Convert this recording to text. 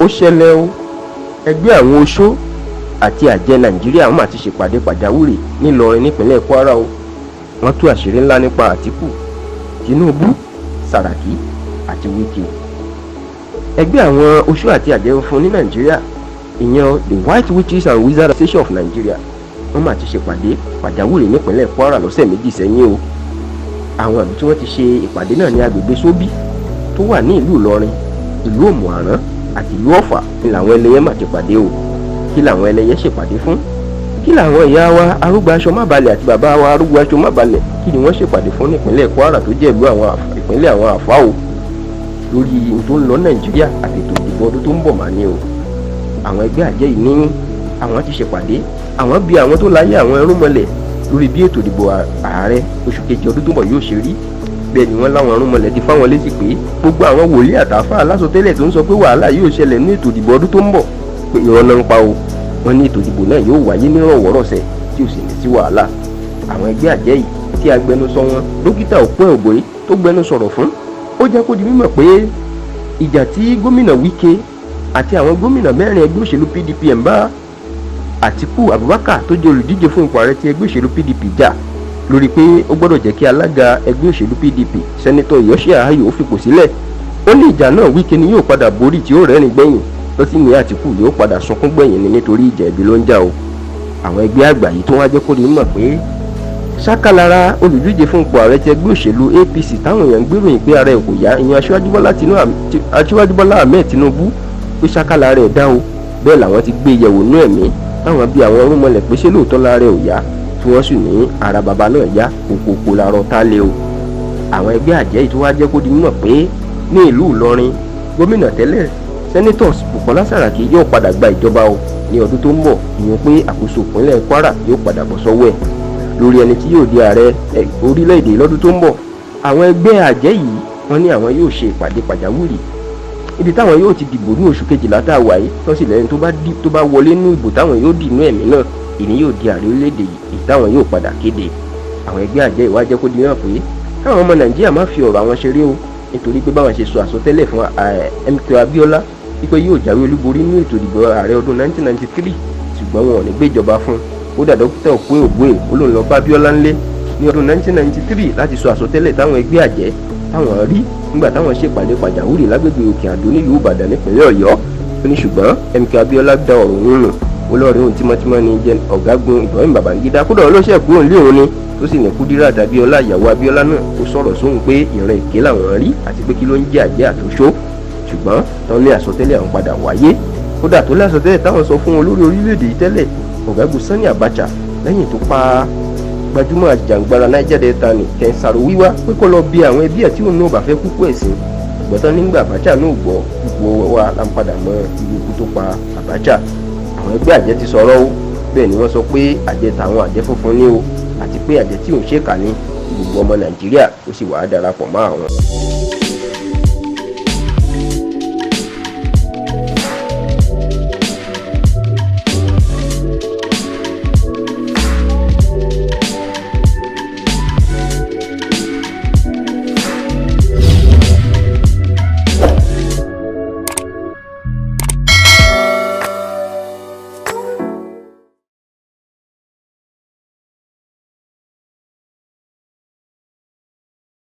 ṣẹlẹ̀ o, ẹgbẹ́ àwọn oṣó àti àjẹ́ Nàìjíríà wọ́n máa ti ṣèpàdé pàjáwìrì nílọrin nípínlẹ̀ Kwara o. Wọ́n tú àṣírí ńlá nípa Atiku, Tinubu, Saraki àti Wike. Ẹgbẹ́ àwọn oṣó àti àjẹ́ funfun ní Nàìjíríà, ìyẹn the White Witches and Wizards Association of Nigeria, wọ́n máa ti ṣèpàdé pàjáwìrì nípínlẹ̀ Kwara lọ́sẹ̀ méjì sẹ́yìn o. Àwọn ìlú tí wọ́n ti ṣe ìpàdé náà ní agbègbè Sóbí tó wà ní ìlú Ìlọrin, ìlú Òmùaran àti ìlú Ọ̀fà ni làwọn ẹlẹ́yẹ máa ti pàdé o. Kí làwọn ẹlẹ́yẹ ṣèpàdé fún? Kí làwọn ìyá wa arúgbó aṣọ má balẹ̀ àti bàbá wa arúgbó aṣọ má balẹ̀ kí ni wọ́n ṣèpàdé fún nípínlẹ̀ Kwara tó jẹ́ ìlú àwọn ìpínlẹ̀ àwọn àfá o, lórí ohun tó ń lọ Nàìjíríà àti ètò ìdìbò ọdún tó ń bọ̀ máa ní o. Àwọn ẹgbẹ́ àjẹ́ yìí ní àwọn ti ṣèpàdé, àwọn bí àwọn tó láyé àwọn ẹrúnmọlẹ̀ lórí bí ètò ìdìbò ààrẹ oṣù kejì ọdún tó bọ̀ yóò ṣe rí. Bẹ́ẹ̀ ni wọ́n láwọn ẹrúnmọlẹ̀ ti fáwọn létí pé gbogbo àwọn wòlíì àtàfà alásọtẹ́lẹ̀ tó ń sọ pé wàhálà yóò ṣẹlẹ̀ ní ètò ìdìbò ọdún tó ń bọ̀ pé irọ́ náà ń pa o. Wọ́n ní ètò ìdìbò náà yóò wáyé ní ìrọ̀wọ́rọ̀sẹ̀ tí ò sì ní sí wàhálà. Àwọn ẹgbẹ́ àjẹ́ yìí tí agbẹnusọ wọn dókítà Òpin Ògbóyè tó gbẹnu sọ̀rọ̀ fún, ó jẹ́ kó di mímọ̀ pé ìjà tí gómìnà Wike àti àwọn gómìnà mẹ́rin ẹgbẹ́ òṣèlú PDP ń bá Atiku Abubakar tó jẹ́ olùdíje fún ipò ààrẹ ti ẹgbẹ́ òṣèlú PDP jà lórí pé ó gbọ́dọ̀ jẹ́ kí alága ẹgbẹ́ òṣèlú PDP sẹ́nitọ̀ Yosi Ayo fipò sílẹ̀. Ó ní ìjà náà Wike ni yóò padà borí tí ó rẹ́rìn gbẹ̀yìn, tó sì ní Atiku yóò padà sunkún gbẹ̀yìn ni nítorí ìjà ẹbí ló ń jà o. Àwọn ẹgbẹ́ àgbà yìí tó wá jẹ́ kó di mọ̀ pé ṣákàlára olùdíje fún ipò ààrẹ ti ẹgbẹ́ òṣèlú APC táwọn èèyàn ń gbèròyìn pé ara ẹ̀ kò yá, ìyẹn Aṣíwájú Bọ́lá Ahmed Tinubu, pé ṣákàlára ẹ̀ dá o. Bẹ́ẹ̀ làwọn ti gbé yẹ̀wò nú ẹ̀mí táwọn bí àwọn ọrùnmọlẹ̀ pé ṣé lóòótọ́ lára ẹ̀ ò yá, tí wọ́n sì ní ara bàbá náà yá kòkòkò làárọ̀ tá lé o. Àwọn ẹgbẹ́ àjẹ́ yìí tó wá jẹ́ kó di mímọ̀ pé ní ìlú Ìlọrin, gómìnà tẹ́lẹ̀ sẹ́nitọ̀ Bukola Saraki yóò padà gba ìjọba o ní ọdún tó ń bọ̀, ìyẹn pé àkóso ìpínlẹ̀ Kwara yóò padà bọ̀ sọ́wọ́ ẹ̀ lórí ẹni tí yóò di ààrẹ orílẹ̀-èdè lọ́dún tó ń bọ̀. Àwọn ẹgbẹ́ àjẹ́ yìí wọ́n ní àwọn yóò ṣe ìpàdé pàjáwìrì ibi táwọn yóò ti dìbò ní oṣù kejìlá tá a wà yìí, tó sì lẹ́yìn tó bá wọlé nínú ìbò táwọn yóò dì inú ẹ̀mí náà, ìní yóò di ààrẹ orílẹ̀-èdè yìí táwọn yóò padà kéde. Àwọn ẹgbẹ́ àjẹ́ ìwà jẹ́ kó di náà pé káwọn ọmọ Nàìjíríà má fi ọ̀rọ̀ àwọn ṣeré o, nítorí pé báwọn ṣe sọ àsọtẹ́lẹ̀ fún MK Abiola wípé yóò jáwé olúborí nínú ètò ìdìbò ààrẹ ọdún 1993, ṣùgbọ́n wọn ò ní gbéjọba fún. Kódà dókítà Òpin Ògbóyè ó lòun lọ bá Abiola ńlé ní ọdún 1993 láti sọ àsọtẹ́lẹ̀ táwọn ẹgbẹ́ àjẹ́ táwọn rí nígbà táwọn ṣèpàdé pàjáwìrì lágbègbè Òkè Àdó nílùú Ìbàdàn nípínlẹ̀ Ọ̀yọ́. Ó ní ṣùgbọ́n MK Abiola dá ọ̀rọ̀ òun nù, olórin òun tímọ́tímọ́ ni jẹ́ ọ̀gágun Ibrahim Babangida, kódà olóṣèlú kúrò nílé òun ni, tó sì ní Kudirat Abiola ìyàwó Abiola náà ó sọ̀rọ̀ sóhun pé ìran èké làwọn rí àti pé kí ló ń jẹ́ àjẹ́ àtòṣó, ṣùgbọ́n tán ní àsọtẹ́lẹ̀ àwọn padà wáyé. Kódà tó lásọtẹ́lẹ̀ táwọn sọ fún olórí orílẹ̀-èdè yìí tẹ́lẹ̀ ọ̀gágun Sani Abacha lẹ́yìn tó pa gbajúmọ̀ àjàǹgbara Niger Delta ní Kẹ́ńsàrò wíwá pé kó lọ bí àwọn ẹbí ẹ̀ tí òun náà bá fẹ́ kúkú ẹ̀sìn, ìgbọ́tán nígbà Abacha náà gbọ́ gbogbo wa la ń padà mọ irú ikú tó pa Abacha. Àwọn ẹgbẹ́ àjẹ́ ti sọ̀rọ̀ o, bẹ́ẹ̀ ni wọ́n sọ pé àjẹ́ tàwọn àjẹ́ funfun ní o, àti pé àjẹ́ tí òun ṣèkà ní gbogbo ọmọ Nàìjíríà ó sì wàá darapọ̀ mọ́ àwọn.